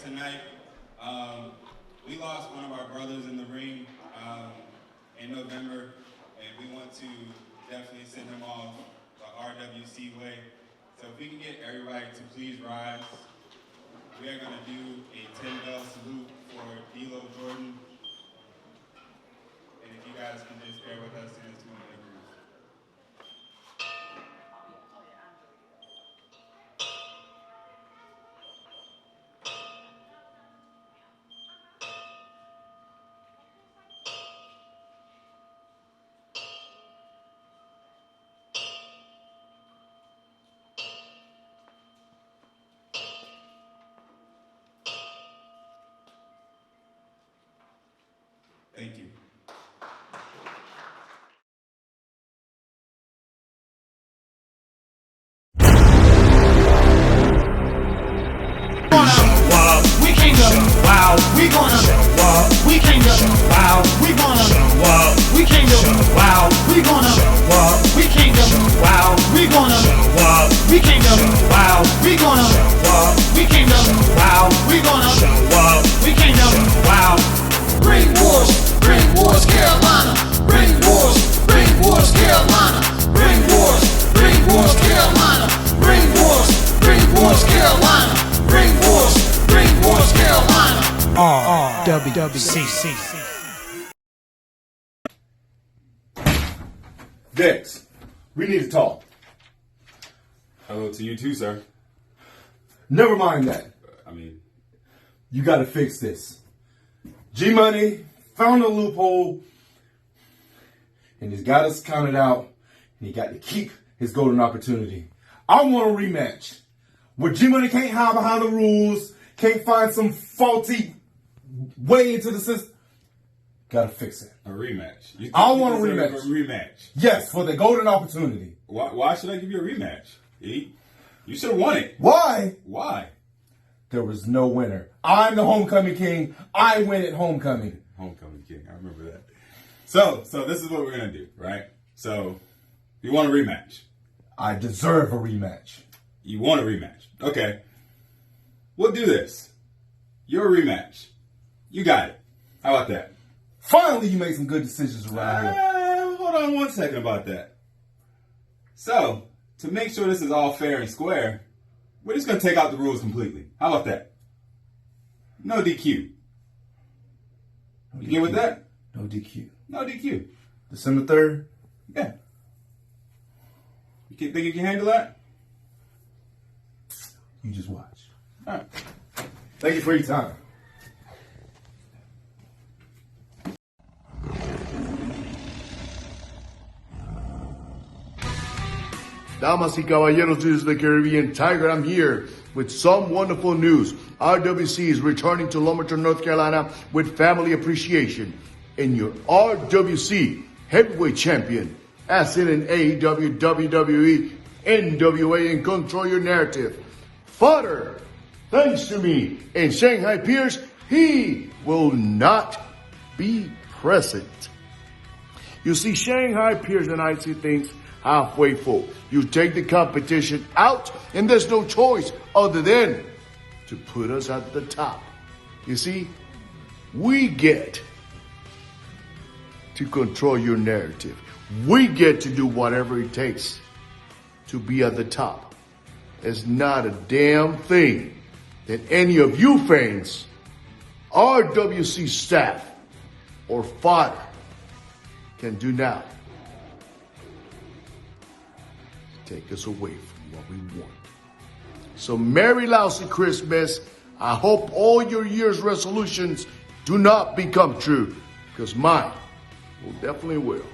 tonight. We lost one of our brothers in the ring in November, and we want to definitely send him off the RWC way. So if we can get everybody to please rise, we are going to do a 10-bell salute for D-Lo Jordan. And if you guys can just bear with us in this 2-minute groove. Thank you. We came to wow. We gonna show up. We came to wow. We gonna show up. We came to wow. We gonna show up. We came to wow. We gonna show up. We came to wow. We gonna show up. We came to wow. We gonna show up. We came to wow. Ring Wars, Carolina. Ring Wars, Carolina. Ring Wars, Carolina. Ring Wars, Carolina. Ring Wars, Carolina. RWC. Dex, we need to talk. Hello to you too, sir. Never mind that. You gotta fix this. G-Moniy found a loophole, and he's got us counted out, and he got to keep his golden opportunity. I want a rematch. Where G-Moniy can't hide behind the rules, can't find some faulty way into the system. Gotta fix it. A rematch. I want a rematch. A rematch. Yes, for the golden opportunity. Why should I give you a rematch? You should have won it. Why? Why? There was no winner. I'm the homecoming king. I win at homecoming. Homecoming king. I remember that. So this is what we're gonna do, right? So you want a rematch? I deserve a rematch. You want a rematch? Okay. We'll do this. Your rematch. You got it. How about that? Finally, you made some good decisions around here. Hold on one second about that. So, to make sure this is all fair and square, we're just going to take out the rules completely. How about that? No DQ. You get with that? No DQ. No DQ. December 3rd? Yeah. Think you can handle that? You just watch. All right. Thank you for your time. Damas y caballeros, this is the Caribbean Tiger. I'm here with some wonderful news. RWC is returning to Lumberton, North Carolina with family appreciation. And your RWC heavyweight champion, as in an AEW, WWE, NWA, and Control Your Narrative. Fodder, thanks to me and Shanghai Pierce, he will not be present. You see, Shanghai Pierce and I see things halfway full. You take the competition out, and there's no choice other than to put us at the top. You see, we get to control your narrative. We get to do whatever it takes to be at the top. There's not a damn thing that any of you fans, RWC staff, or fodder can do now. Take us away from what we want. So Merry Lousy Christmas. I hope all your year's resolutions do not become true, because mine will definitely will.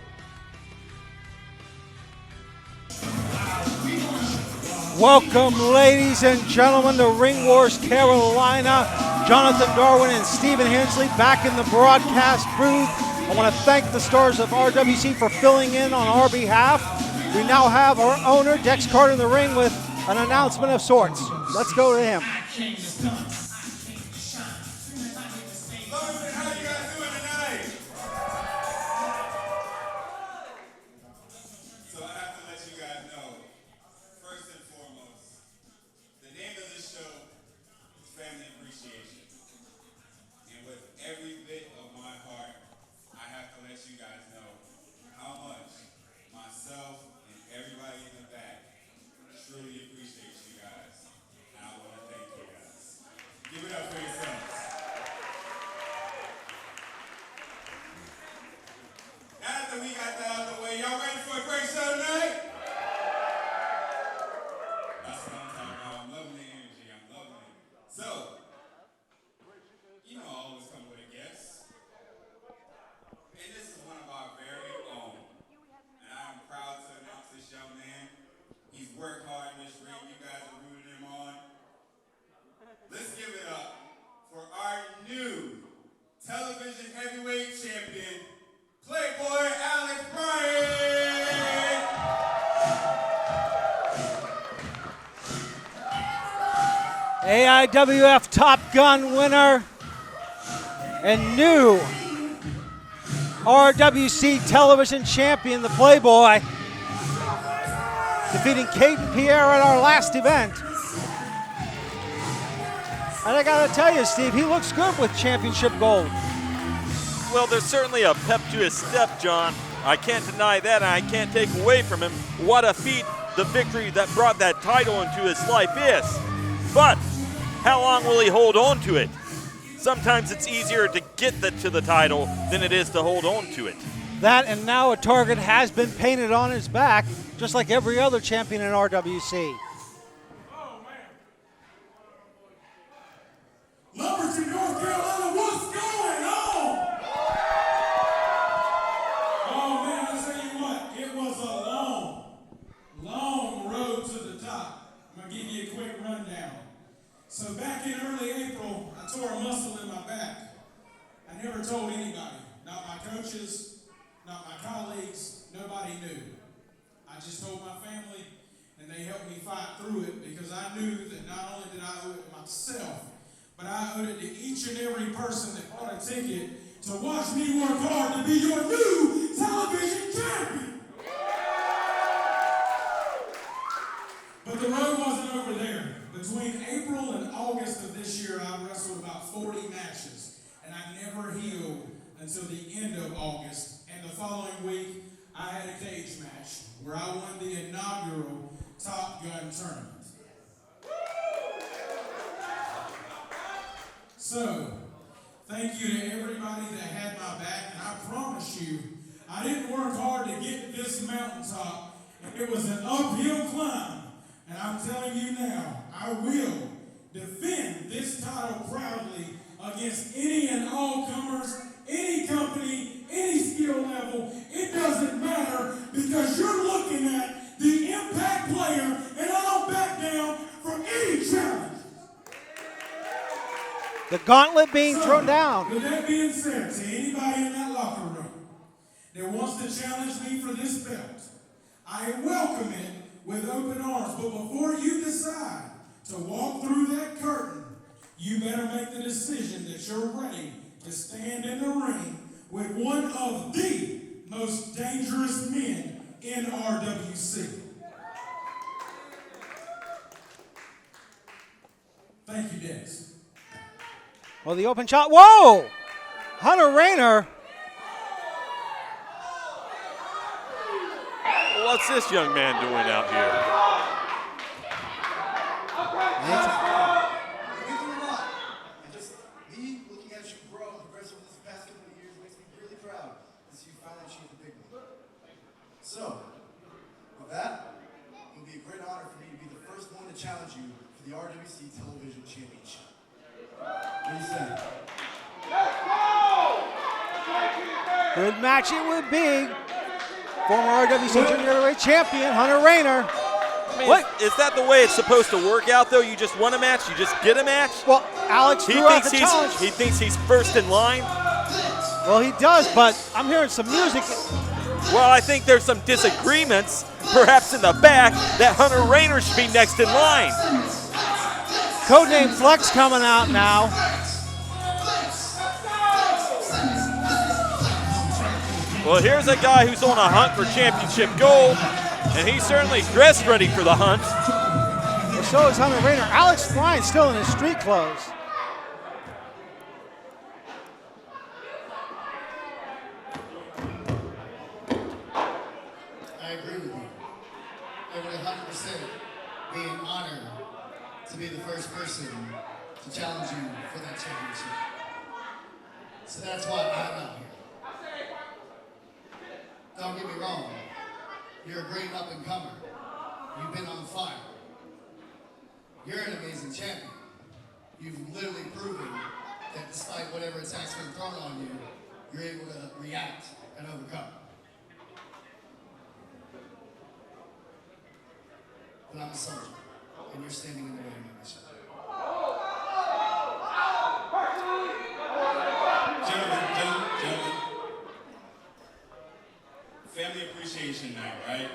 Welcome, ladies and gentlemen, to Ring Wars Carolina. Jonathan Darwin and Stephen Hensley back in the broadcast booth. I want to thank the stars of RWC for filling in on our behalf. We now have our owner, Dex Carter, in the ring with an announcement of sorts. Let's go to him. Family appreciation. that we got that out of the way, y'all ready for a great show tonight? That's what I'm talking about. I'm loving the energy. I'm loving it. So, you know I always come with a guest. And this is one of our very own. And I'm proud to announce this young man. He's worked hard in this ring. You guys are rooting him on. Let's give it up for our new television heavyweight champion, Playboy Alex Bryant. AIWF Top Gun winner and new RWC television champion, the Playboy, defeating Caden Pierre at our last event. And I gotta tell you, Steve, he looks good with championship gold. Well, there's certainly a pep to his step, John. I can't deny that, and I can't take away from him what a feat the victory that brought that title into his life is. But how long will he hold on to it? Sometimes it's easier to get to the title than it is to hold on to it. That, and now a target has been painted on his back, just like every other champion in RWC. Lumberton, North Carolina, what's going on? Oh man, I tell you what, it was a long road to the top. I'm gonna give you a quick rundown. So back in early April, I tore a muscle in my back. I never told anybody, not my coaches, not my colleagues, nobody knew. I just told my family, and they helped me fight through it because I knew that not only did I owe it to myself, but I owed it to each and every person that bought a ticket to watch me work hard to be your new television champion. But the road wasn't over there. Between April and August of this year, I wrestled about 40 matches, and I never healed until the end of August. And the following week, I had a cage match where I won the inaugural Top Gun tournament. So, thank you to everybody that had my back, and I promise you, I didn't work hard to get this mountaintop, and it was an uphill climb, and I'm telling you now, I will defend this title proudly against any and all comers, any company, any skill level. It doesn't matter, because you're looking at the impact player, and I don't back down from any challenge. The gauntlet being thrown down. With that being said, to anybody in that locker room that wants to challenge me for this belt, I welcome it with open arms. But before you decide to walk through that curtain, you better make the decision that you're ready to stand in the ring with one of the most dangerous men in RWC. Thank you, Dennis. Well, the open shot. Whoa! Hunter Raynor. What's this young man doing out here? Me looking at you grow and progress over this past couple of years makes me really proud to see you finally achieve the big one. So, with that, it would be a great honor for me to be the first one to challenge you for the RWC Television Championship. What do you say? Good match it would be. Former RWC Junior Heavyweight Champion, Hunter Raynor. I mean, is that the way it's supposed to work out, though? You just won a match? You just get a match? Well, Alex threw out the challenge. He thinks he's first in line? Well, he does, but I'm hearing some music. Well, I think there's some disagreements, perhaps in the back, that Hunter Raynor should be next in line. Codename Flex coming out now. Well, here's a guy who's on a hunt for championship gold, and he's certainly dressed ready for the hunt. Well, so is Hunter Raynor. Alex Bryan's still in his street clothes. I agree with you. It would 100% be an honor to be the first person to challenge you for that championship. So that's why I'm out here. You're a great up-and-comer. You've been on fire. You're an amazing champion. You've literally proven that despite whatever attacks been thrown on you, you're able to react and overcome. But I'm a soldier, and you're standing in the way of my mission. Gentlemen. Family appreciation night, right?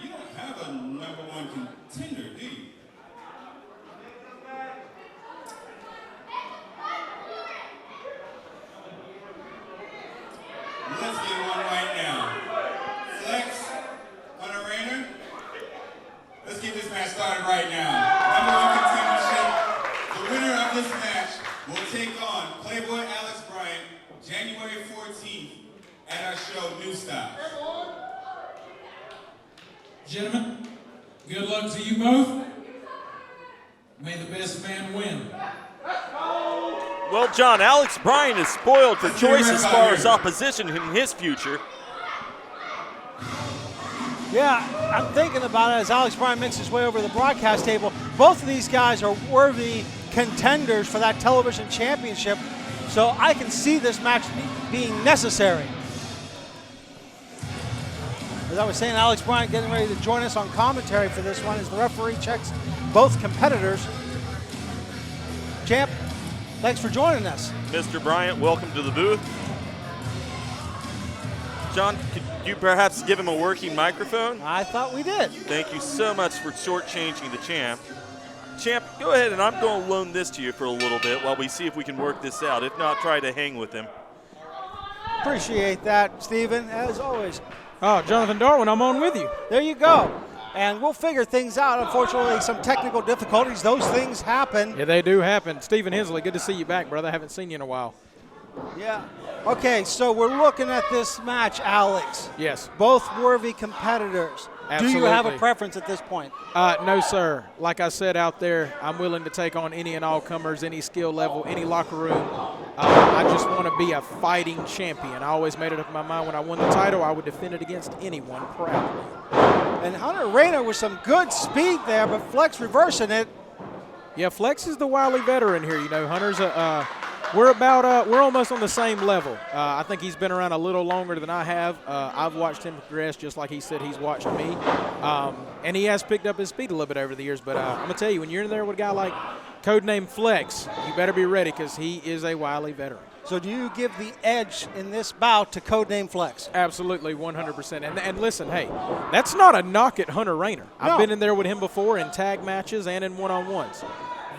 You don't have a #1 contender, do you? Let's get one right now. Flex, Hunter Raynor. Let's get this match started right now. #1 contendership. The winner of this match will take on Playboy Alex Bryant January 14th at our show New Style. Gentlemen, good luck to you both. May the best man win. Well, John, Alex Bryant is spoiled for choice as far as opposition in his future. Yeah, I'm thinking about it as Alex Bryant makes his way over to the broadcast table. Both of these guys are worthy contenders for that television championship, so I can see this match being necessary. As I was saying, Alex Bryant getting ready to join us on commentary for this one as the referee checks both competitors. Champ, thanks for joining us. Mr. Bryant, welcome to the booth. John, could you perhaps give him a working microphone? I thought we did. Thank you so much for shortchanging the champ. Champ, go ahead, and I'm going to loan this to you for a little bit while we see if we can work this out. If not, try to hang with him. Appreciate that, Stephen, as always. Oh, Jonathan Darwin, I'm on with you. There you go. And we'll figure things out. Unfortunately, some technical difficulties. Those things happen. Yeah, they do happen. Stephen Hensley, good to see you back, brother. I haven't seen you in a while. Yeah. Okay, so we're looking at this match, Alex. Yes. Both worthy competitors. Absolutely. Do you have a preference at this point? No, sir. Like I said out there, I'm willing to take on any and all comers, any skill level, any locker room. I just want to be a fighting champion. I always made it up in my mind when I won the title, I would defend it against anyone proudly. And Hunter Raynor with some good speed there, but Flex reversing it. Yeah, Flex is the wily veteran here. You know, Hunter's we're almost on the same level. I think he's been around a little longer than I have. I've watched him progress just like he said he's watched me. And he has picked up his speed a little bit over the years. But I'm going to tell you, when you're in there with a guy like Codename Flex, you better be ready because he is a wily veteran. So do you give the edge in this bout to Codename Flex? Absolutely, 100%. And listen, hey, that's not a knock at Hunter Raynor. I've been in there with him before in tag matches and in one-on-ones.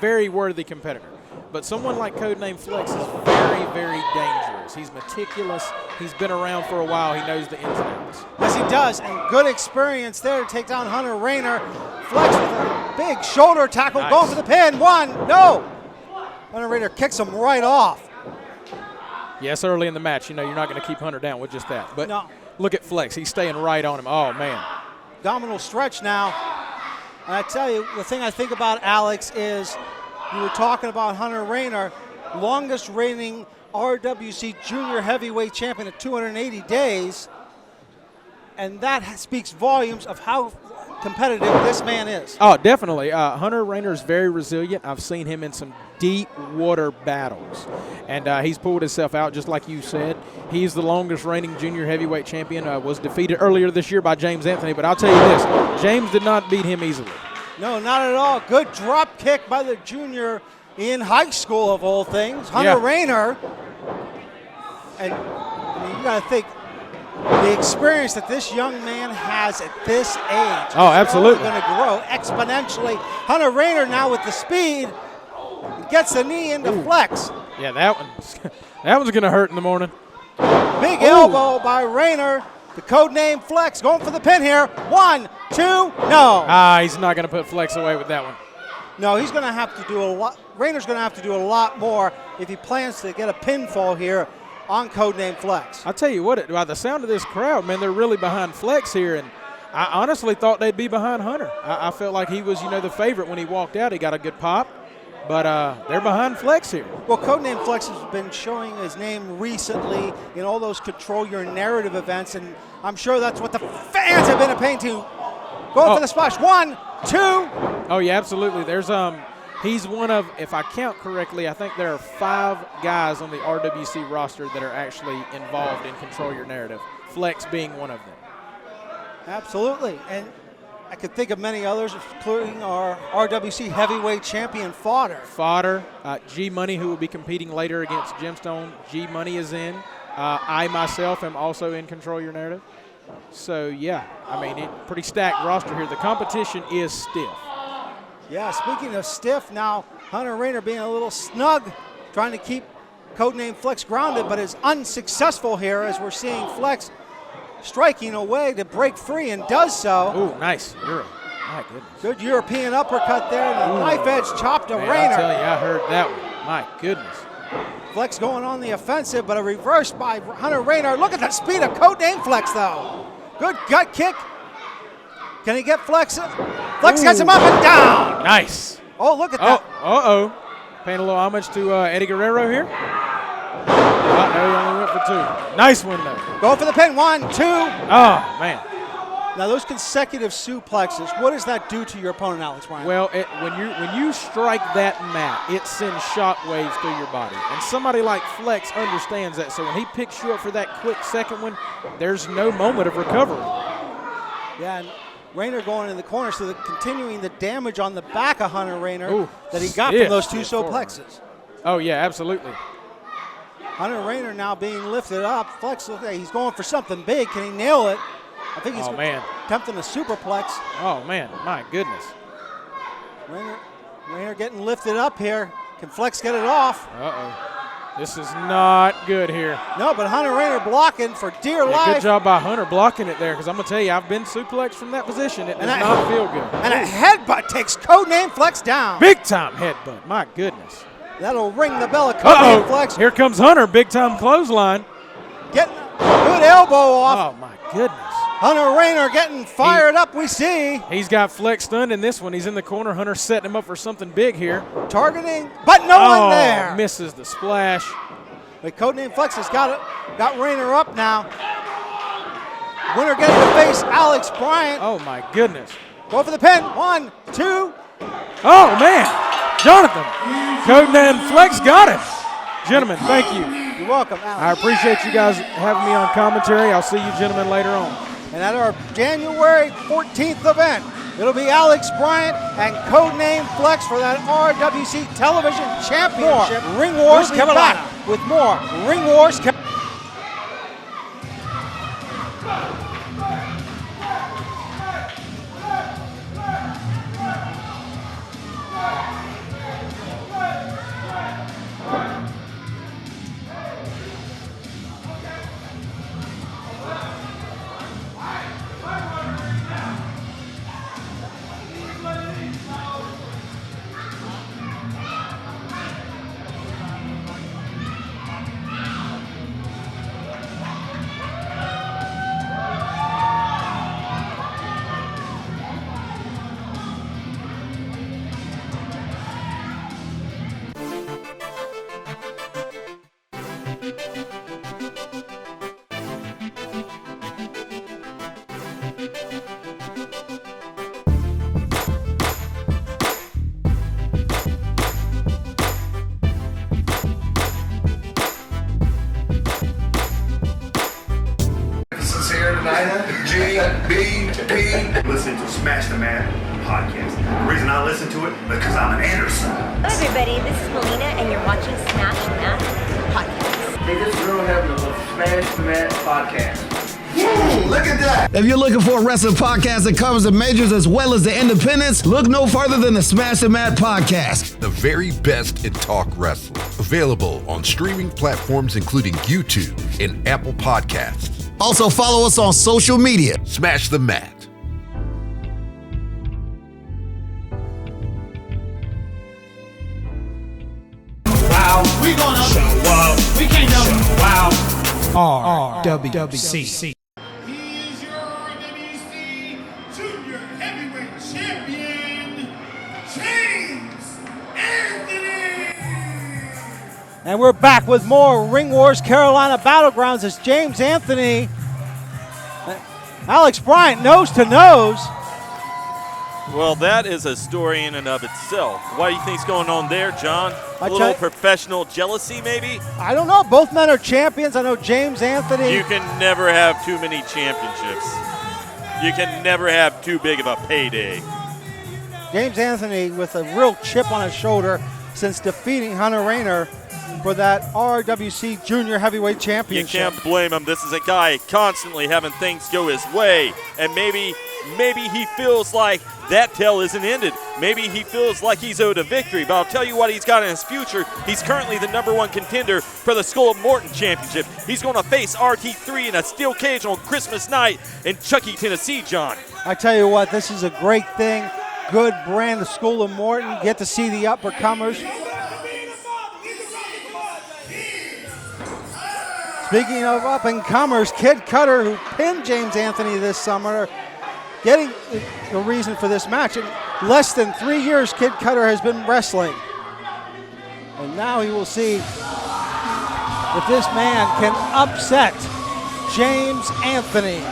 Very worthy competitor. But someone like Codename Flex is very, very dangerous. He's meticulous. He's been around for a while. He knows the ins and outs. Yes, he does. And good experience there to take down Hunter Raynor. Flex with a big shoulder tackle, Nice. going for the pin. One, no. Hunter Raynor kicks him right off. Yes, early in the match, you know, you're not going to keep Hunter down with just that. But No. look at Flex. He's staying right on him. Oh, man. Abdominal stretch now. And I tell you, the thing I think about, Alex, is you were talking about Hunter Raynor, longest reigning RWC junior heavyweight champion at 280 days. And that speaks volumes of how competitive this man is. Oh, definitely. Hunter Raynor is very resilient. I've seen him in some deep water battles. And he's pulled himself out, just like you said. He's the longest reigning junior heavyweight champion. Was defeated earlier this year by James Anthony. But I'll tell you this, James did not beat him easily. No, not at all. Good drop kick by the junior in high school, of all things. Hunter Raynor. And I mean, you got to think, the experience that this young man has at this age Oh, absolutely. is going to grow exponentially. Hunter Raynor now with the speed gets the knee into Flex. Yeah, that one's going to hurt in the morning. Big elbow by Raynor. The Codename Flex going for the pin here. 1, 2, no. He's not going to put Flex away with that one. No, he's going to have to do a lot. Raynor's going to have to do a lot more if he plans to get a pinfall here on Codename Flex. I'll tell you what, by the sound of this crowd, man, they're really behind Flex here, and I honestly thought they'd be behind Hunter. I felt like he was, the favorite when he walked out. He got a good pop. but they're behind Flex here. Well, Codename Flex has been showing his name recently in all those Control Your Narrative events, and I'm sure that's what the fans have been paying to. Going for the splash. 1, 2. Oh, yeah, absolutely. There's he's one of, if I count correctly, I think there are 5 guys on the RWC roster that are actually involved in Control Your Narrative, Flex being one of them. Absolutely, and I could think of many others, including our RWC heavyweight champion, Fodder. G-Moniy, who will be competing later against Gemstone. G-Moniy is in. I myself am also in Control Your Narrative. So, yeah, I mean, pretty stacked roster here. The competition is stiff. Yeah, speaking of stiff, now Hunter Raynor being a little snug, trying to keep Codename Flex grounded, but is unsuccessful here as we're seeing Flex striking away to break free and does so. Ooh, nice. My goodness. Good European uppercut there, and the knife edge chop to Raynor. I tell you, I heard that one. My goodness. Flex going on the offensive, but a reverse by Hunter Raynor. Look at the speed of Codename Flex, though. Good gut kick. Can he get Flex? Flex gets him up and down. Nice. Oh, look at that. Paying a little homage to Eddie Guerrero here. No, he only went for 2. Nice one, though. Go for the pin. 1, 2. Oh, man. Now, those consecutive suplexes, what does that do to your opponent, Alex Bryant? Well, when you strike that mat, it sends shockwaves through your body. And somebody like Flex understands that. So when he picks you up for that quick second one, there's no moment of recovery. Yeah, and Raynor going in the corner, so continuing the damage on the back of Hunter Raynor that he got from those 2 suplexes. Oh, yeah, absolutely. Hunter Raynor now being lifted up. Flex, look, he's going for something big. Can he nail it? I think he's attempting a superplex. Oh, man, my goodness. Raynor getting lifted up here. Can Flex get it off? This is not good here. No, but Hunter Raynor blocking for dear life. Good job by Hunter blocking it there, because I'm going to tell you, I've been suplexed from that position. It does not feel good. And a headbutt takes Codename Flex down. Big time headbutt, my goodness. That'll ring the bell of Codename Flex. Here comes Hunter, big time clothesline. Getting a good elbow off. Oh, my goodness. Hunter Raynor getting fired up, we see. He's got Flex stunned in this one. He's in the corner. Hunter setting him up for something big here. Targeting, but no one there. Misses the splash. But Codename Flex has got Raynor up now. Winner getting to face Alex Bryant. Oh, my goodness. Go for the pin. 1, 2. Oh, man. Jonathan. Codename Flex got him. Gentlemen, thank you. You're welcome, Alex. I appreciate you guys having me on commentary. I'll see you gentlemen later on. And at our January 14th event, it'll be Alex Bryant and Codename Flex for that RWC Television Championship. More Ring Wars Carolina. With more Ring Wars Carolina. Listen to Smash the Man podcast. The reason I listen to it because I'm an Anderson. Hello everybody, this is Melina and you're watching Smash the Man podcast. Hey, this is Real Heaven of Smash the Man podcast. Look at that! If you're looking for a wrestling podcast that covers the majors as well as the independents, look no further than the Smash the Mat podcast. The very best in talk wrestling. Available on streaming platforms including YouTube and Apple Podcasts. Also follow us on social media. Smash the Mat. Wow, we gonna show up. We can't show wow. RWC. He is your RWC Junior Heavyweight Champion, James Anthony. And we're back with more Ring Wars Carolina Battlegrounds as James Anthony, Alex Bryant, nose to nose. Well, that is a story in and of itself. What do you think's going on there, John? A little professional jealousy, maybe? I don't know. Both men are champions. I know James Anthony. You can never have too many championships. You can never have too big of a payday. James Anthony with a real chip on his shoulder since defeating Hunter Raynor for that RWC Junior Heavyweight Championship. You can't blame him. This is a guy constantly having things go his way. And maybe he feels like that tale isn't ended. Maybe he feels like he's owed a victory. But I'll tell you what he's got in his future. He's currently the #1 contender for the Skull of Morton Championship. He's going to face RT3 in a steel cage on Christmas night in Chuckey, Tennessee, John. I tell you what, this is a great thing. Good brand, the School of Morton. Get to see the uppercomers. Speaking of up-and-comers, Kid Kutter, who pinned James Anthony this summer, getting the reason for this match. In less than 3 years, Kid Kutter has been wrestling. And now he will see if this man can upset James Anthony.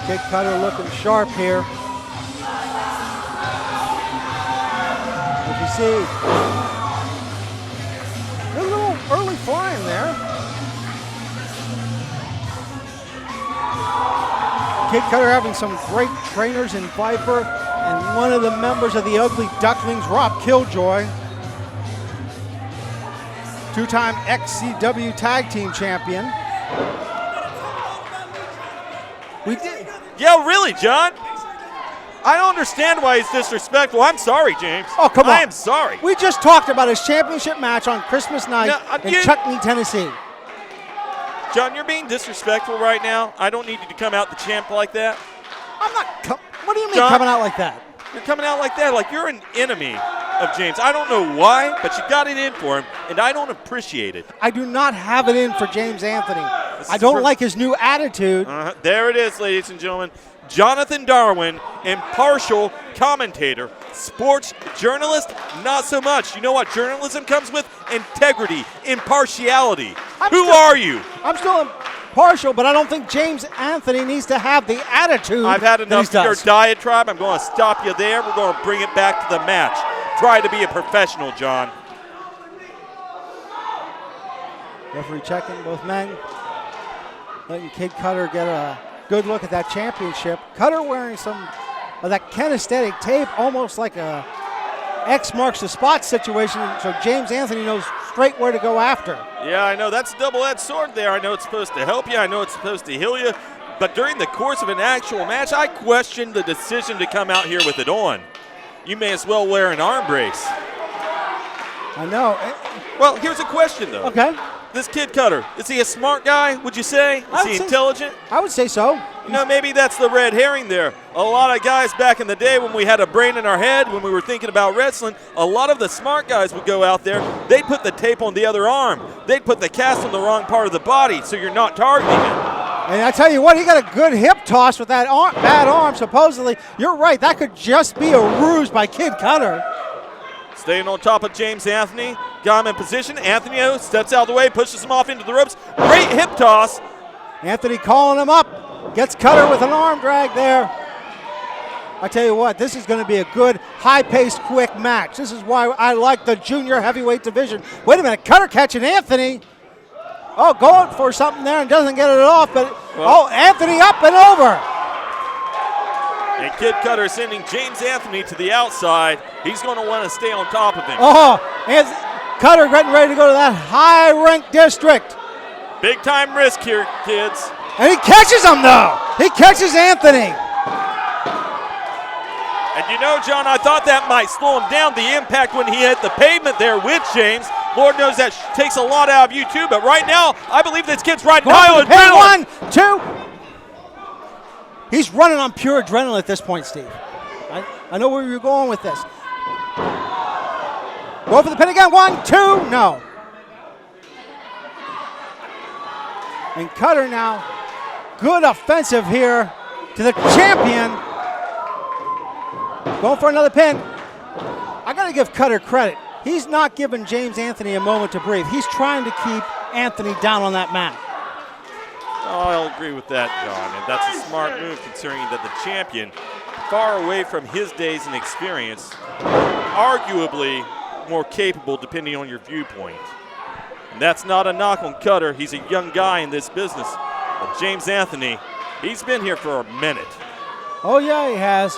Kid Kutter looking sharp here. As you see, a little early flying there. Kid Kutter having some great trainers in Viper, and one of the members of the Ugly Ducklings, Rob Killjoy. Two-time XCW Tag Team Champion. We did. Yeah, really, John? I don't understand why he's disrespectful. I'm sorry, James. Oh, come on. I am sorry. We just talked about his championship match on Christmas night in Chuckey, Tennessee. John, you're being disrespectful right now. I don't need you to come out the champ like that. I'm not. What do you mean, John, coming out like that? You're coming out like that, like you're an enemy of James. I don't know why, but you got it in for him, and I don't appreciate it. I do not have it in for James Anthony. I don't like his new attitude. There it is, ladies and gentlemen. Jonathan Darwin, impartial commentator, sports journalist, not so much. You know what journalism comes with? Integrity, impartiality. Who are you? I'm still impartial, but I don't think James Anthony needs to have the attitude. I've had enough of your diatribe. I'm going to stop you there. We're going to bring it back to the match. Try to be a professional, John. Referee checking both men. Letting Kid Kutter get a good look at that championship. Kutter wearing some of that kinesthetic tape, almost like a X marks the spot situation, so James Anthony knows straight where to go after. Yeah, I know. That's a double-edged sword there. I know it's supposed to help you. I know it's supposed to heal you. But during the course of an actual match, I question the decision to come out here with it on. You may as well wear an arm brace. I know. Well, here's a question, though. Okay. This Kid Kutter, is he a smart guy, would you say? Is he intelligent? I would say so. You know, maybe that's the red herring there. A lot of guys back in the day when we had a brain in our head, when we were thinking about wrestling, a lot of the smart guys would go out there, they'd put the tape on the other arm. They'd put the cast on the wrong part of the body so you're not targeting it. And I tell you what, he got a good hip toss with that bad arm, supposedly. You're right, that could just be a ruse by Kid Kutter. Staying on top of James Anthony, got him in position. Anthony steps out of the way, pushes him off into the ropes. Great hip toss. Anthony calling him up. Gets Kutter with an arm drag there. I tell you what, this is going to be a good, high-paced, quick match. This is why I like the junior heavyweight division. Wait a minute, Kutter catching Anthony. Oh, going for something there and doesn't get it off, but Anthony up and over. And Kid Kutter sending James Anthony to the outside. He's going to want to stay on top of him. And Kutter getting ready to go to that high-ranked district. Big-time risk here, kids. And he catches him, though. He catches Anthony. And you know, John, I thought that might slow him down, the impact when he hit the pavement there with James. Lord knows that takes a lot out of you, too. But right now, I believe this kid's riding high on adrenaline. 1, 2. He's running on pure adrenaline at this point, Steve. I know where you're going with this. Go for the pin again. 1, 2. No. And Kutter now, good offensive here. to the champion. Going for another pin. I got to give Kutter credit. He's not giving James Anthony a moment to breathe. He's trying to keep Anthony down on that mat. Oh, I'll agree with that, John. And that's a smart move considering that the champion, far away from his days and experience, arguably more capable depending on your viewpoint. And that's not a knock on Kutter. He's a young guy in this business. But James Anthony, he's been here for a minute. Oh, yeah, he has.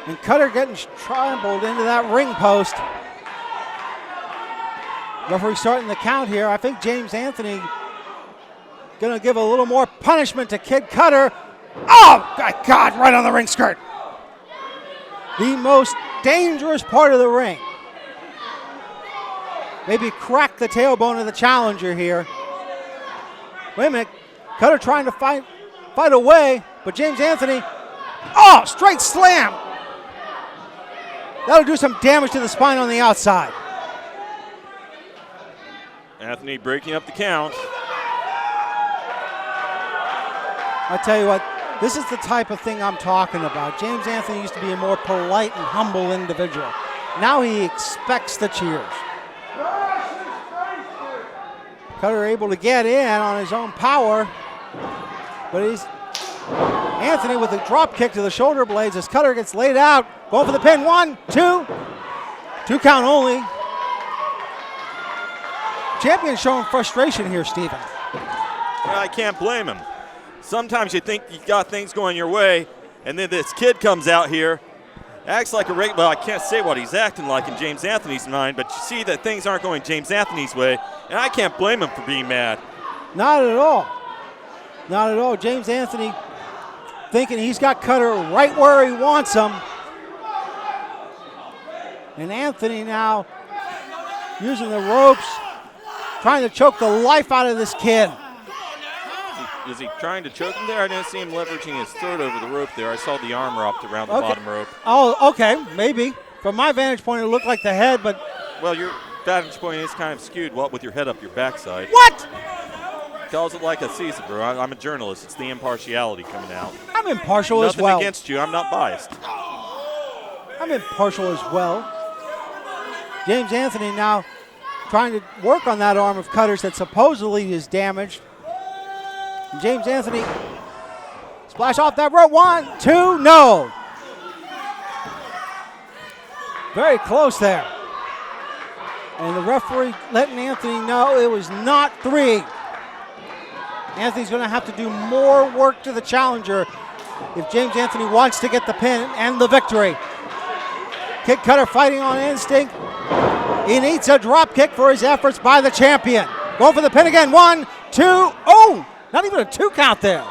And Kutter getting trampled into that ring post. Referee starting the count here. I think James Anthony going to give a little more punishment to Kid Kutter. Oh, my God, right on the ring skirt. The most dangerous part of the ring. Maybe crack the tailbone of the challenger here. Wait a minute. Kutter trying to fight away, but James Anthony, oh, straight slam. That'll do some damage to the spine on the outside. Anthony breaking up the count. I tell you what, this is the type of thing I'm talking about. James Anthony used to be a more polite and humble individual. Now he expects the cheers. Kutter able to get in on his own power, but he's Anthony with a drop kick to the shoulder blades as Kutter gets laid out. Going for the pin. 1, 2. 2 count only. Champion showing frustration here, Steven. Well, I can't blame him. Sometimes you think you got things going your way, and then this kid comes out here, acts like a regular. Well, I can't say what he's acting like in James Anthony's mind, but you see that things aren't going James Anthony's way, and I can't blame him for being mad. Not at all. Not at all. James Anthony thinking he's got Kutter right where he wants him. And Anthony now using the ropes, trying to choke the life out of this kid. Is he trying to choke him there? I didn't see him leveraging his throat over the rope there. I saw the arm wrapped around the bottom rope. Oh, okay, maybe. From my vantage point, it looked like the head, but... Well, your vantage point is kind of skewed with your head up your backside. What? Calls it like a Caesar, bro. I'm a journalist. It's the impartiality coming out. I'm impartial as well. Nothing against you. I'm not biased. I'm impartial as well. James Anthony now trying to work on that arm of Kutter's that supposedly is damaged. And James Anthony splash off that rope. 1, 2, no. Very close there. And the referee letting Anthony know it was not 3. Anthony's going to have to do more work to the challenger if James Anthony wants to get the pin and the victory. Kid Kutter fighting on instinct. He needs a drop kick for his efforts by the champion. Going for the pin again. 1, 2, oh, not even a 2 count there.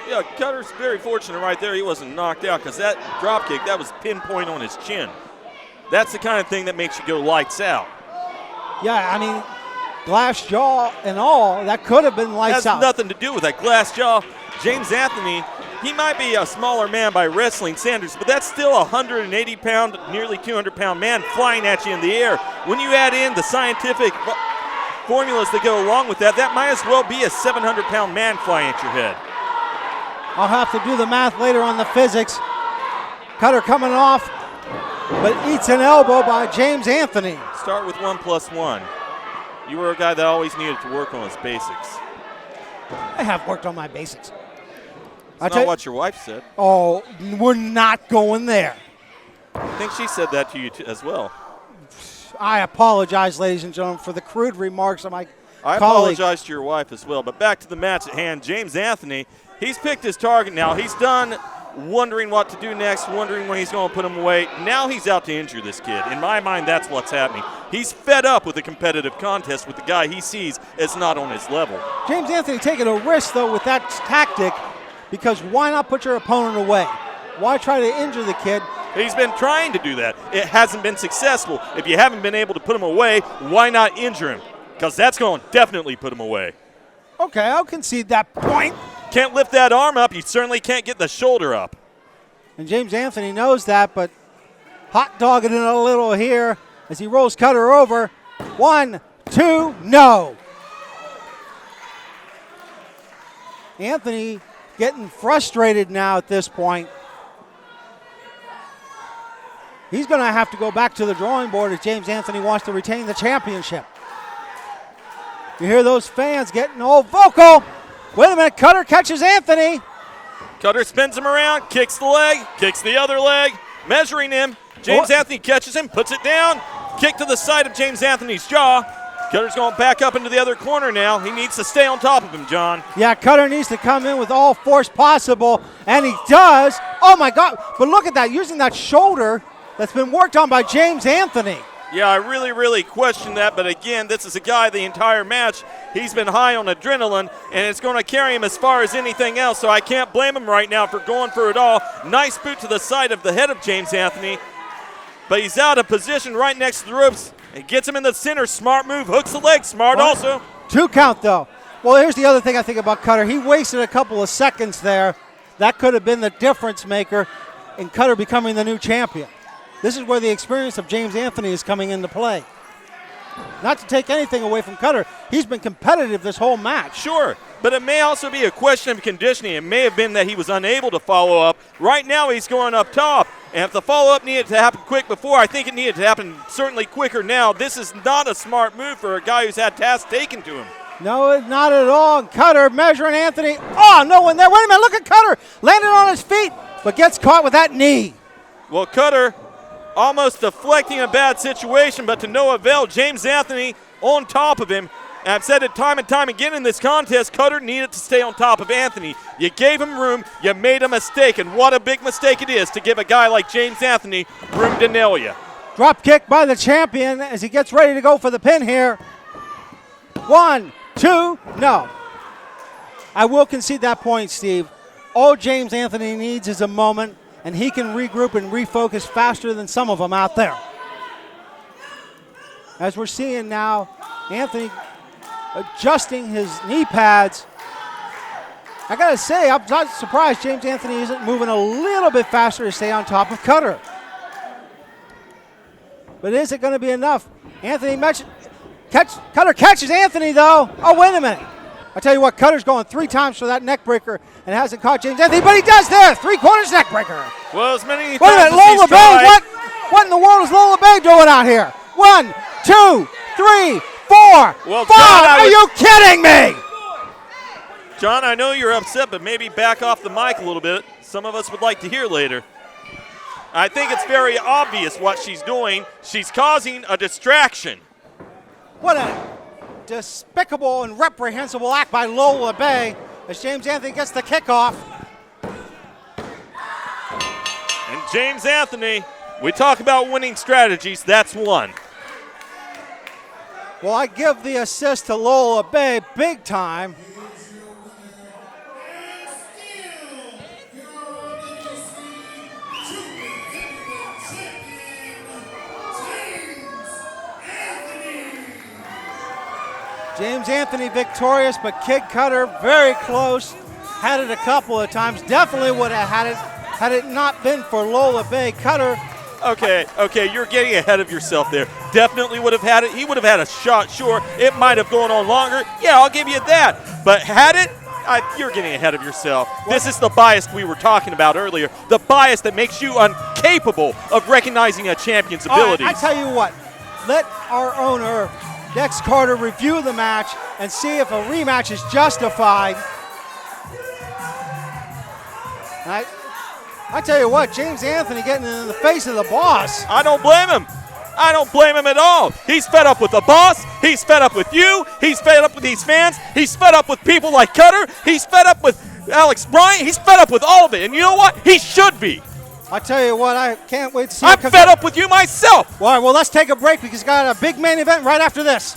Yeah, Kutter's very fortunate right there. He wasn't knocked out because that drop kick, that was pinpoint on his chin. That's the kind of thing that makes you go lights out. Yeah, I mean, glass jaw and all, that could have been lights out. Has nothing to do with that glass jaw. James Anthony, he might be a smaller man by wrestling standards, but that's still a 180-pound, nearly 200-pound man flying at you in the air. When you add in the scientific formulas that go along with that, that might as well be a 700-pound man flying at your head. I'll have to do the math later on the physics. Kutter coming off, but eats an elbow by James Anthony. Start with 1 + 1. You were a guy that always needed to work on his basics. I have worked on my basics. That's not what your wife said. Oh, we're not going there. I think she said that to you as well. I apologize, ladies and gentlemen, for the crude remarks of my I colleague. apologize to your wife as well. But back to the match at hand. James Anthony, he's picked his target now. He's done wondering what to do next, wondering when he's going to put him away. Now he's out to injure this kid. In my mind, that's what's happening. He's fed up with a competitive contest with the guy he sees as not on his level. James Anthony taking a risk, though, with that tactic, because why not put your opponent away? Why try to injure the kid? He's been trying to do that. It hasn't been successful. If you haven't been able to put him away, why not injure him? Because that's going to definitely put him away. Okay, I'll concede that point. Can't lift that arm up. You certainly can't get the shoulder up. And James Anthony knows that, but hot dogging it a little here as he rolls Kutter over. 1, 2, no. Anthony getting frustrated now at this point. He's going to have to go back to the drawing board if James Anthony wants to retain the championship. You hear those fans getting all vocal. Wait a minute, Kutter catches Anthony. Kutter spins him around, kicks the leg, kicks the other leg, measuring him. James Anthony catches him, puts it down, kick to the side of James Anthony's jaw. Kutter's going back up into the other corner now. He needs to stay on top of him, John. Yeah, Kutter needs to come in with all force possible, and he does. Oh, my God. But look at that, using that shoulder that's been worked on by James Anthony. Yeah, I really question that, but again, this is a guy the entire match, he's been high on adrenaline, and it's going to carry him as far as anything else, so I can't blame him right now for going for it all. Nice boot to the side of the head of James Anthony, but he's out of position right next to the ropes. It gets him in the center, smart move, hooks the leg, smart also. 2 count, though. Well, here's the other thing I think about Kutter. He wasted a couple of seconds there. That could have been the difference maker in Kutter becoming the new champion. This is where the experience of James Anthony is coming into play. Not to take anything away from Kutter. He's been competitive this whole match. Sure, but it may also be a question of conditioning. It may have been that he was unable to follow up. Right now he's going up top, and if the follow-up needed to happen quick before, I think it needed to happen certainly quicker now. This is not a smart move for a guy who's had tasks taken to him. No, not at all. And Kutter measuring Anthony. Oh, no one there. Wait a minute, look at Kutter. Landed on his feet, but gets caught with that knee. Well, Kutter almost deflecting a bad situation, but to no avail. James Anthony on top of him. And I've said it time and time again in this contest, Kutter needed to stay on top of Anthony. You gave him room, you made a mistake, and what a big mistake it is to give a guy like James Anthony room to nail you. Drop kick by the champion as he gets ready to go for the pin here. 1, 2, no. I will concede that point, Steve. All James Anthony needs is a moment, and he can regroup and refocus faster than some of them out there. As we're seeing now, Anthony adjusting his knee pads. I gotta say, I'm not surprised James Anthony isn't moving a little bit faster to stay on top of Kutter. But is it gonna be enough? Kutter catches Anthony though. Oh, wait a minute. I tell you what, Cutter's going 3 times for that neck breaker and hasn't caught James Anthony, but he does there. 3/4 neck breaker. Well, as many Wait a minute, Lola Bay, what in the world is Lola Bay doing out here? 1, 2, 3, 4, well, 5. John, Are you kidding me? John, I know you're upset, but maybe back off the mic a little bit. Some of us would like to hear later. I think it's very obvious what she's doing. She's causing a distraction. What a despicable and reprehensible act by Lola Bay as James Anthony gets the kickoff. And James Anthony, we talk about winning strategies, that's one. Well, I give the assist to Lola Bay big time. James Anthony victorious, but Kid Kutter very close. Had it a couple of times. Definitely would have had it had it not been for Lola Bay. Kutter. Okay, you're getting ahead of yourself there. Definitely would have had it. He would have had a shot, sure. It might have gone on longer. Yeah, I'll give you that. But had it, you're getting ahead of yourself. This is the bias we were talking about earlier. The bias that makes you incapable of recognizing a champion's abilities. I tell you what, let our owner, Dex Carter, review the match and see if a rematch is justified. I tell you what, James Anthony getting in the face of the boss. I don't blame him. I don't blame him at all. He's fed up with the boss. He's fed up with you. He's fed up with these fans. He's fed up with people like Kutter. He's fed up with Alex Bryant. He's fed up with all of it. And you know what? He should be. I tell you what, I can't wait to see. I'm fed up with you myself. All right, well, let's take a break because we got a big main event right after this.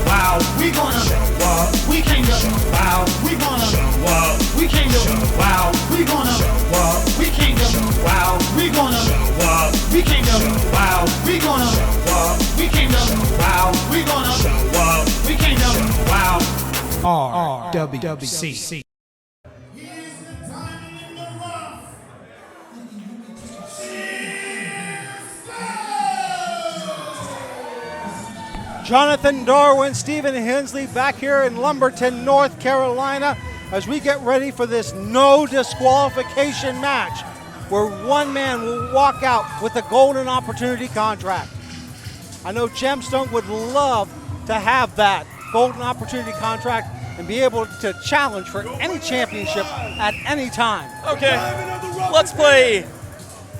Wow, we gonna show up. We came to wow. We gonna show up. We came to wow. We gonna show up. We came to wow. We gonna show up. We came to wow. We gonna show up. We came to wow. We gonna show up. We came to wow. RWC. Jonathan Darwin, Stephen Hensley back here in Lumberton, North Carolina, as we get ready for this no disqualification match where one man will walk out with the Golden Opportunity contract. I know Gemstone would love to have that Golden Opportunity contract and be able to challenge for any championship at any time. Okay, let's play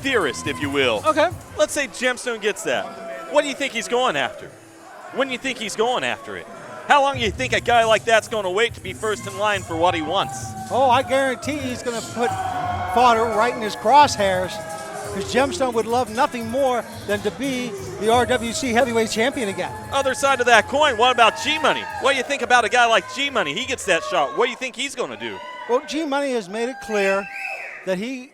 theorist, if you will. Okay. Let's say Gemstone gets that. What do you think he's going after? When do you think he's going after it? How long do you think a guy like that's going to wait to be first in line for what he wants? Oh, I guarantee he's going to put Fodder right in his crosshairs, because Gemstone would love nothing more than to be the RWC heavyweight champion again. Other side of that coin, what about G-Money? What do you think about a guy like G-Money? He gets that shot. What do you think he's going to do? Well, G-Money has made it clear that he...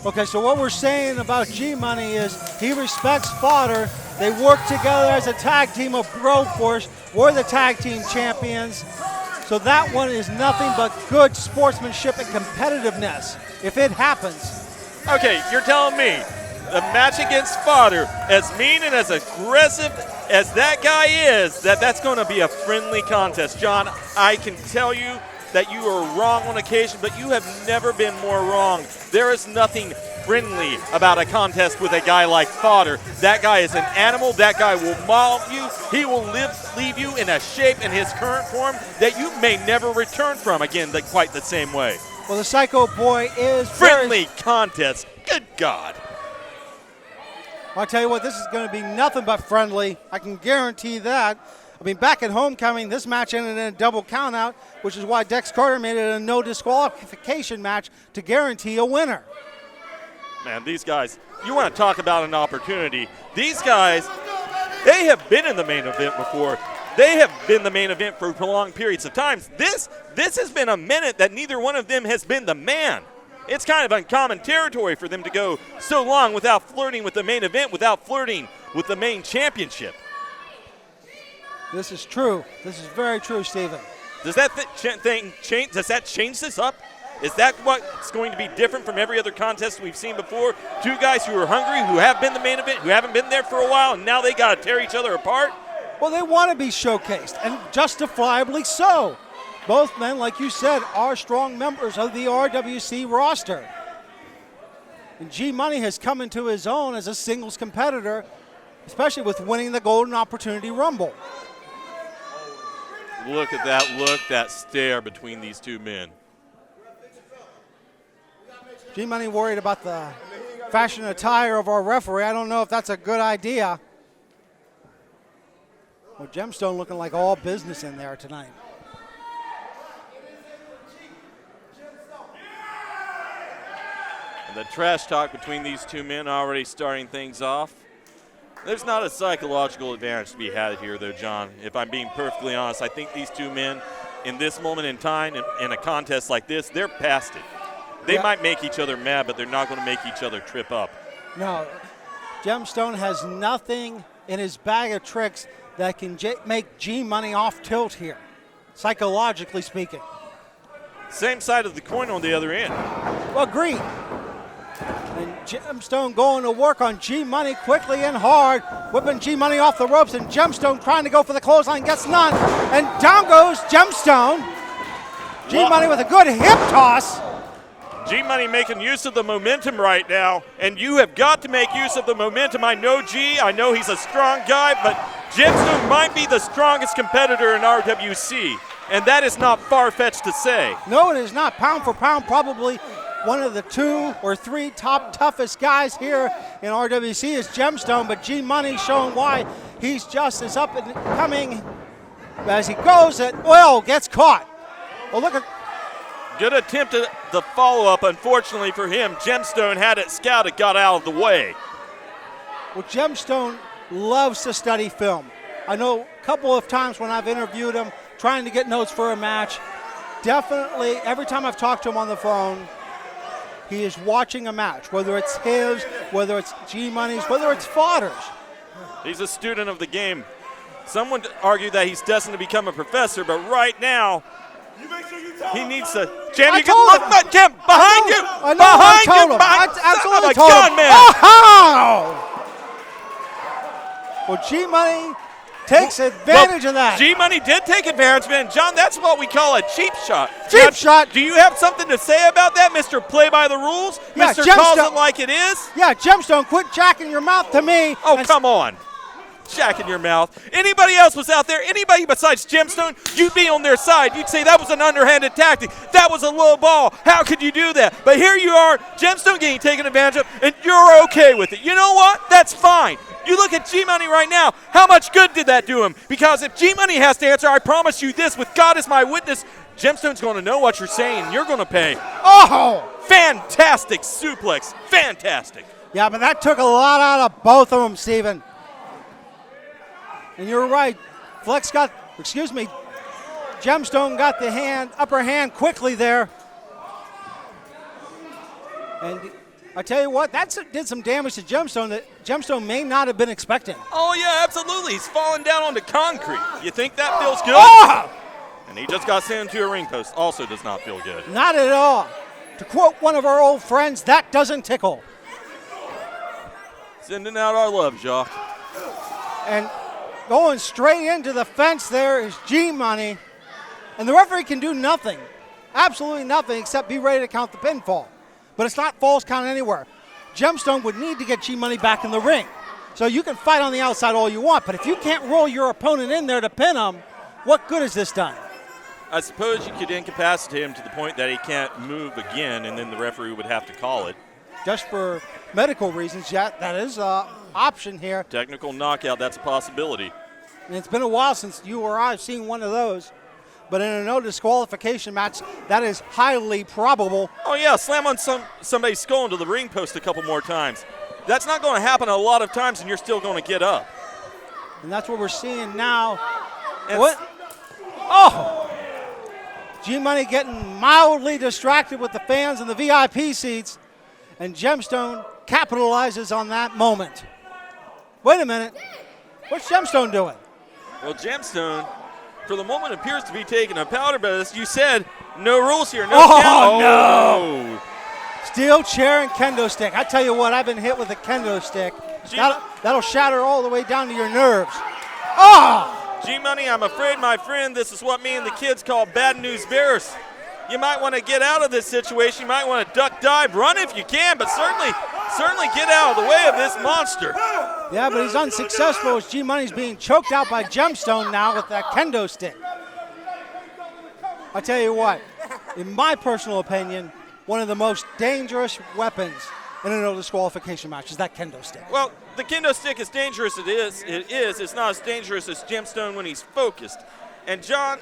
Okay, so what we're saying about G-Money is he respects Fodder. They work together as a tag team of Broforce. We're the tag team champions. So that one is nothing but good sportsmanship and competitiveness, if it happens. Okay, you're telling me the match against Fodder, as mean and as aggressive as that guy is, that's going to be a friendly contest. John, I can tell you that you are wrong on occasion, but you have never been more wrong. There is nothing friendly about a contest with a guy like Fodder. That guy is an animal. That guy will maul you. He will leave you in a shape in his current form that you may never return from again quite the same way. Well, the Psycho Boy is friendly contest. Good God. I'll tell you what, this is going to be nothing but friendly. I can guarantee that. I mean, back at homecoming, this match ended in a double countout, which is why Dex Carter made it a no disqualification match to guarantee a winner. Man, these guys, you want to talk about an opportunity. These guys, they have been in the main event before. They have been the main event for prolonged periods of time. This has been a minute that neither one of them has been the man. It's kind of uncommon territory for them to go so long without flirting with the main event, without flirting with the main championship. This is true. This is very true, Steven. Does that thing change? Does that change this up? Is that what's going to be different from every other contest we've seen before? Two guys who are hungry, who have been the main event, who haven't been there for a while, and now they got to tear each other apart? Well, they want to be showcased, and justifiably so. Both men, like you said, are strong members of the RWC roster. And G-Money has come into his own as a singles competitor, especially with winning the Golden Opportunity Rumble. Look at that look, that stare between these two men. G-Money worried about the fashion attire of our referee. I don't know if that's a good idea. Well, Gemstone looking like all business in there tonight. And the trash talk between these two men already starting things off. There's not a psychological advantage to be had here, though, John. If I'm being perfectly honest, I think these two men, in this moment in time, in a contest like this, they're past it. They might make each other mad, but they're not going to make each other trip up. No, Gemstone has nothing in his bag of tricks that can make G-Money off tilt here, psychologically speaking. Same side of the coin on the other end. Agreed. And Gemstone going to work on G-Money quickly and hard, whipping G-Money off the ropes, and Gemstone trying to go for the clothesline, gets none, and down goes Gemstone. G-Money with a good hip toss. G-Money making use of the momentum right now, and you have got to make use of the momentum. I know G, I know he's a strong guy, but Gemstone might be the strongest competitor in RWC, and that is not far-fetched to say. No, it is not. Pound for pound, probably one of the 2 or 3 top toughest guys here in RWC is Gemstone, but G-Money showing why he's just as up and coming as he goes at, well, gets caught. Well, look at. Good attempt at the follow-up. Unfortunately for him, Gemstone had it scouted, got out of the way. Well, Gemstone loves to study film. I know a couple of times when I've interviewed him, trying to get notes for a match, definitely every time I've talked to him on the phone, he is watching a match, whether it's his, whether it's G-Money's, whether it's Fodder's. He's a student of the game. Some would argue that he's destined to become a professor, but right now, he needs to. Jam, you can look, Jam, behind you! I know Behind I told you! him. Behind I absolutely like told him. gunman. Oh! Well, G-Money takes advantage of that. G-Money did take advantage of it, and John, that's what we call a cheap shot. Cheap shot. Do you have something to say about that, Mr. Play by the Rules? Yeah, Mr. Calls it like it is? Yeah, Gemstone, quit jacking your mouth to me. Oh, come on. Jack in your mouth. Anybody else was out there, anybody besides Gemstone, you'd be on their side. You'd say that was an underhanded tactic. That was a low ball. How could you do that? But here you are, Gemstone getting taken advantage of, and you're okay with it. You know what? That's fine. You look at G-Money right now. How much good did that do him? Because if G-Money has to answer, I promise you this, with God as my witness, Gemstone's going to know what you're saying, and you're going to pay. Oh! Fantastic suplex. Fantastic. Yeah, but that took a lot out of both of them, Steven. And you're right. Gemstone got the upper hand quickly there. And I tell you what, that did some damage to Gemstone that Gemstone may not have been expecting. Oh, yeah, absolutely. He's falling down onto concrete. You think that feels good? Oh! And he just got sent into a ring post. Also does not feel good. Not at all. To quote one of our old friends, that doesn't tickle. Sending out our love, Jacques. And going straight into the fence there is G-Money. And the referee can do nothing, absolutely nothing, except be ready to count the pinfall. But it's not false count anywhere. Gemstone would need to get G-Money back in the ring. So you can fight on the outside all you want, but if you can't roll your opponent in there to pin him, what good has this done? I suppose you could incapacitate him to the point that he can't move again, and then the referee would have to call it. Just for medical reasons, yeah, that is an option here. Technical knockout, that's a possibility. And it's been a while since you or I have seen one of those. But in a no disqualification match, that is highly probable. Oh, yeah, slam on somebody's skull into the ring post a couple more times. That's not going to happen a lot of times, and you're still going to get up. And that's what we're seeing now. What? Oh! G-Money getting mildly distracted with the fans in the VIP seats, and Gemstone capitalizes on that moment. Wait a minute. What's Gemstone doing? Well, Gemstone, for the moment, appears to be taking a powder, but as you said, no rules here. No count. No! Steel chair and kendo stick. I tell you what, I've been hit with a kendo stick. That'll shatter all the way down to your nerves. Oh! G-Money, I'm afraid, my friend, this is what me and the kids call bad news bears. You might want to get out of this situation. You might want to duck, dive, run if you can, but certainly get out of the way of this monster. Yeah, but he's unsuccessful as G-Money's being choked out by Gemstone now with that kendo stick. I tell you what, in my personal opinion, one of the most dangerous weapons in a no disqualification match is that kendo stick. Well, the kendo stick is dangerous. It is. It's not as dangerous as Gemstone when he's focused. And John,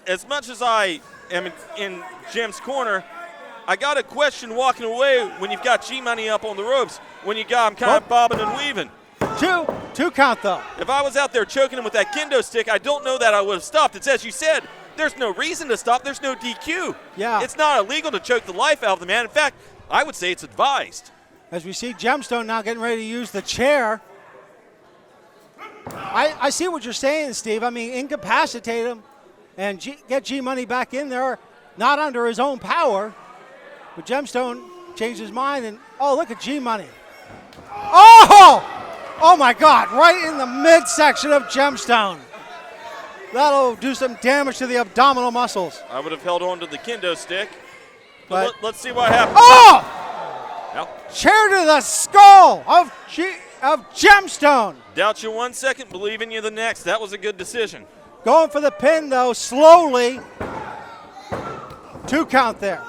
as much as I am in Jim's corner, I got a question walking away when you've got G-Money up on the ropes, when you got him kind of bobbing and weaving. Two count, though. If I was out there choking him with that kendo stick, I don't know that I would have stopped. It's as you said, there's no reason to stop. There's no DQ. Yeah. It's not illegal to choke the life out of the man. In fact, I would say it's advised. As we see Gemstone now getting ready to use the chair. I see what you're saying, Steve. I mean, incapacitate him and get G-Money back in there, not under his own power. But Gemstone changed his mind, and oh, look at G-Money. Oh! Oh my God, right in the midsection of Gemstone. That'll do some damage to the abdominal muscles. I would have held on to the kendo stick. But let's see what happens. Oh! Now, chair to the skull of Gemstone. Doubt you 1 second, believe in you the next. That was a good decision. Going for the pin, though, slowly. 2 count there.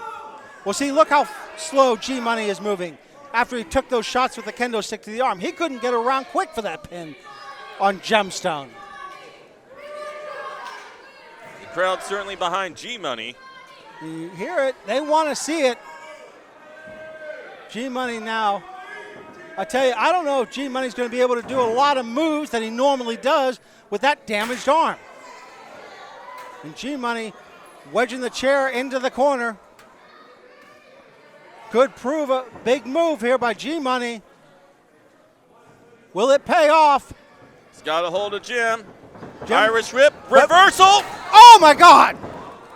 Well, see, look how slow G-Money is moving after he took those shots with the kendo stick to the arm. He couldn't get around quick for that pin on Gemstone. The crowd's certainly behind G-Money. You hear it. They want to see it. G-Money now. I tell you, I don't know if G-Money's going to be able to do a lot of moves that he normally does with that damaged arm. And G-Money wedging the chair into the corner. Could prove a big move here by G-Money. Will it pay off? He's got a hold of Jim. Irish whip, reversal. Oh, my God.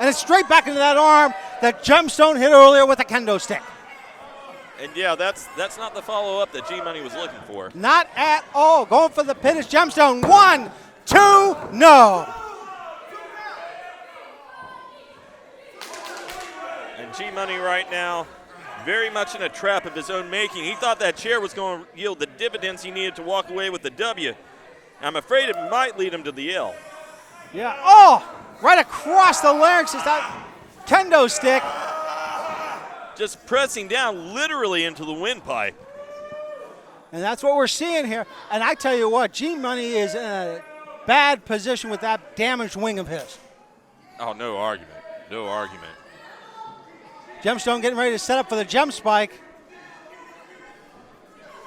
And it's straight back into that arm that Gemstone hit earlier with a kendo stick. And yeah, that's not the follow-up that G-Money was looking for. Not at all. Going for the pin is Gemstone. 1, 2, no. And G-Money right now, very much in a trap of his own making. He thought that chair was going to yield the dividends he needed to walk away with the W. I'm afraid it might lead him to the L. Yeah. Oh, right across the larynx is that kendo stick. Just pressing down literally into the windpipe. And that's what we're seeing here. And I tell you what, G-Money is in a bad position with that damaged wing of his. Oh, no argument. No argument. Gemstone getting ready to set up for the gem spike.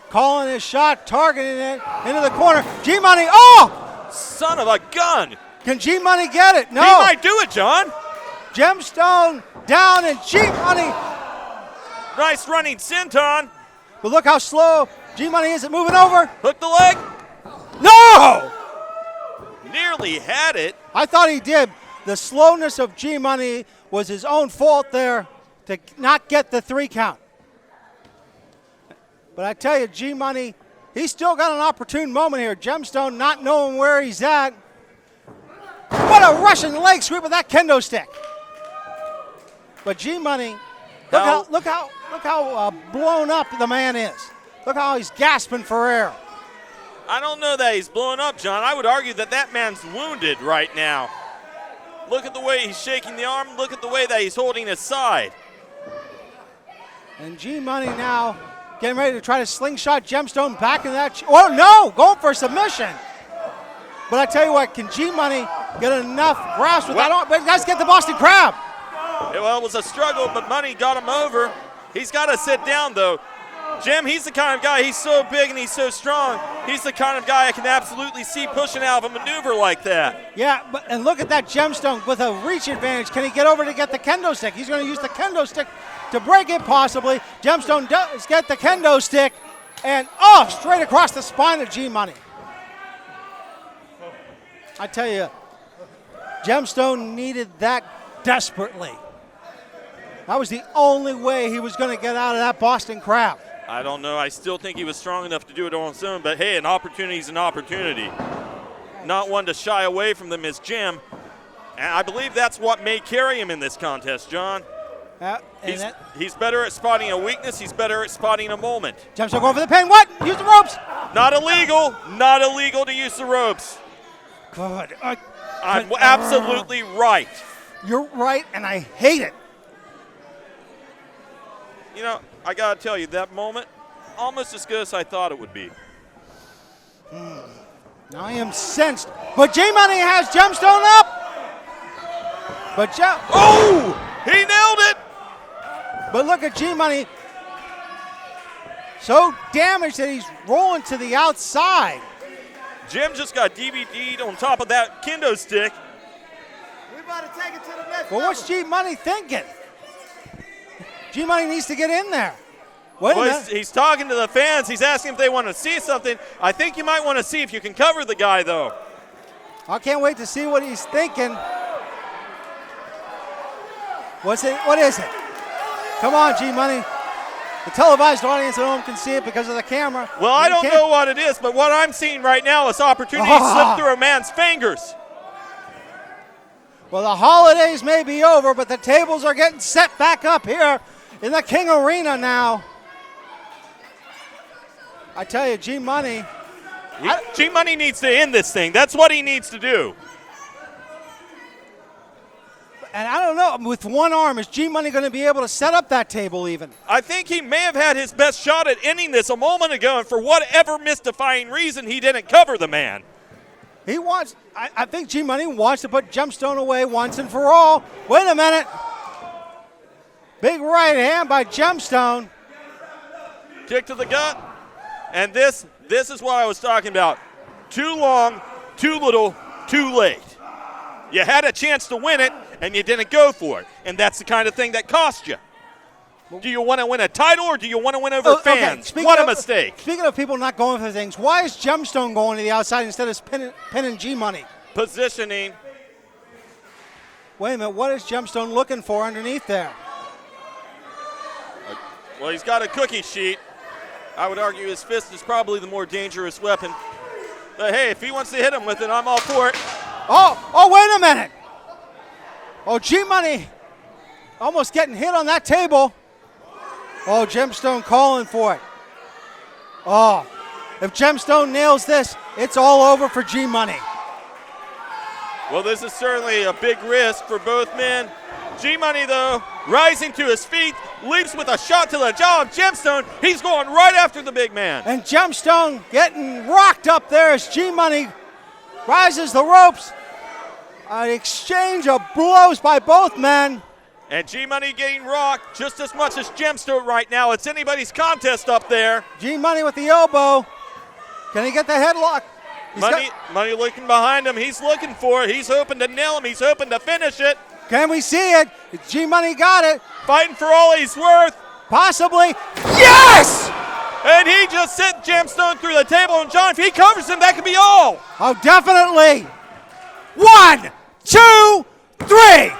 Calling his shot, targeting it into the corner. G-Money, oh! Son of a gun! Can G-Money get it? No. He might do it, John. Gemstone down and G-Money. Nice running senton. But look how slow G-Money is at moving over. Hook the leg. No! Nearly had it. I thought he did. The slowness of G-Money was his own fault there to not get the 3 count. But I tell you, G-Money, he's still got an opportune moment here. Gemstone not knowing where he's at. What a Russian leg sweep with that kendo stick. But G-Money, look how blown up the man is. Look how he's gasping for air. I don't know that he's blown up, John. I would argue that that man's wounded right now. Look at the way he's shaking the arm. Look at the way that he's holding his side. And G-Money now getting ready to try to slingshot Gemstone back in that. Oh, no, going for a submission. But I tell you what, can G-Money get enough grasp with that arm? But he does get the Boston Crab. Well, it was a struggle, but Money got him over. He's got to sit down, though. Jim, he's the kind of guy, he's so big and he's so strong. He's the kind of guy I can absolutely see pushing out of a maneuver like that. Yeah, and look at that Gemstone with a reach advantage. Can he get over to get the kendo stick? He's going to use the kendo stick to break it possibly. Gemstone does get the kendo stick, and straight across the spine of G-Money. I tell you, Gemstone needed that desperately. That was the only way he was going to get out of that Boston Crab. I don't know. I still think he was strong enough to do it on his own, but hey, an opportunity is an opportunity. Not one to shy away from them is Jim. And I believe that's what may carry him in this contest, John. He's better at spotting a weakness. He's better at spotting a moment. Gemstone going for the pin. What? Use the ropes. Not illegal. Not illegal to use the ropes. Good. I'm absolutely right. You're right, and I hate it. You know, I got to tell you, that moment, almost as good as I thought it would be. Now I am sensed. But G-Money has Gemstone up. But he nailed it. But look at G-Money. So damaged that he's rolling to the outside. Jim just got DVD'd on top of that kendo stick. We about to take it to the next level. What's G-Money thinking? G-Money needs to get in there. Wait a minute. He's talking to the fans. He's asking if they want to see something. I think you might want to see if you can cover the guy, though. I can't wait to see what he's thinking. What's it? What is it? Come on, G-Money. The televised audience at home can see it because of the camera. Well, I don't know what it is, but what I'm seeing right now is opportunity to slip through a man's fingers. Well, the holidays may be over, but the tables are getting set back up here in the King Arena now. I tell you, G-Money. G-Money needs to end this thing. That's what he needs to do. And I don't know, with one arm, is G-Money going to be able to set up that table even? I think he may have had his best shot at ending this a moment ago, and for whatever mystifying reason, he didn't cover the man. He wants, I think G-Money wants to put Gemstone away once and for all. Wait a minute. Big right hand by Gemstone. Kick to the gut. And this is what I was talking about. Too long, too little, too late. You had a chance to win it, and you didn't go for it. And that's the kind of thing that cost you. Do you want to win a title or do you want to win over fans? Okay. What a mistake. Speaking of people not going for things, why is Gemstone going to the outside instead of pinning G-Money? Positioning. Wait a minute, what is Gemstone looking for underneath there? Well, he's got a cookie sheet. I would argue his fist is probably the more dangerous weapon. But hey, if he wants to hit him with it, I'm all for it. Oh, wait a minute. Oh, G-Money almost getting hit on that table. Oh, Gemstone calling for it. Oh, if Gemstone nails this, it's all over for G-Money. Well, this is certainly a big risk for both men. G-Money, though, rising to his feet, leaps with a shot to the jaw of Gemstone. He's going right after the big man. And Gemstone getting rocked up there as G-Money rises the ropes. An exchange of blows by both men. And G-Money getting rocked just as much as Gemstone right now. It's anybody's contest up there. G-Money with the elbow. Can he get the headlock? Money looking behind him. He's looking for it. He's hoping to nail him. He's hoping to finish it. Can we see it? G-Money got it. Fighting for all he's worth. Possibly. Yes! And he just sent Gemstone through the table. And John, if he covers him, that could be all. Oh, definitely. 1, 2, 3.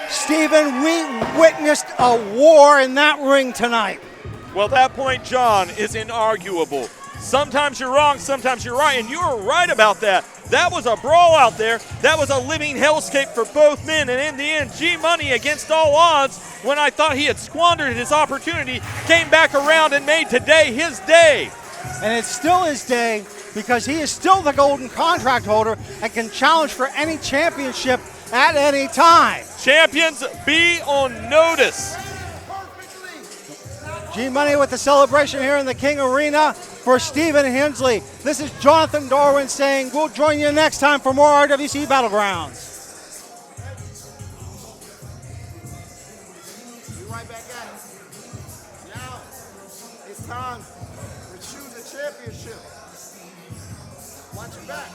Stephen, we witnessed a war in that ring tonight. Well, that point, John, is inarguable. Sometimes you're wrong, sometimes you're right, and you were right about that. That was a brawl out there. That was a living hellscape for both men, and in the end, G-Money, against all odds, when I thought he had squandered his opportunity, came back around and made today his day. And it's still his day because he is still the golden contract holder and can challenge for any championship at any time. Champions, be on notice. G-Money with the celebration here in the King Arena for Stephen Hensley. This is Jonathan Darwin saying we'll join you next time for more RWC Battlegrounds. Be right back at it. Now it's time to choose a championship. Watch your back.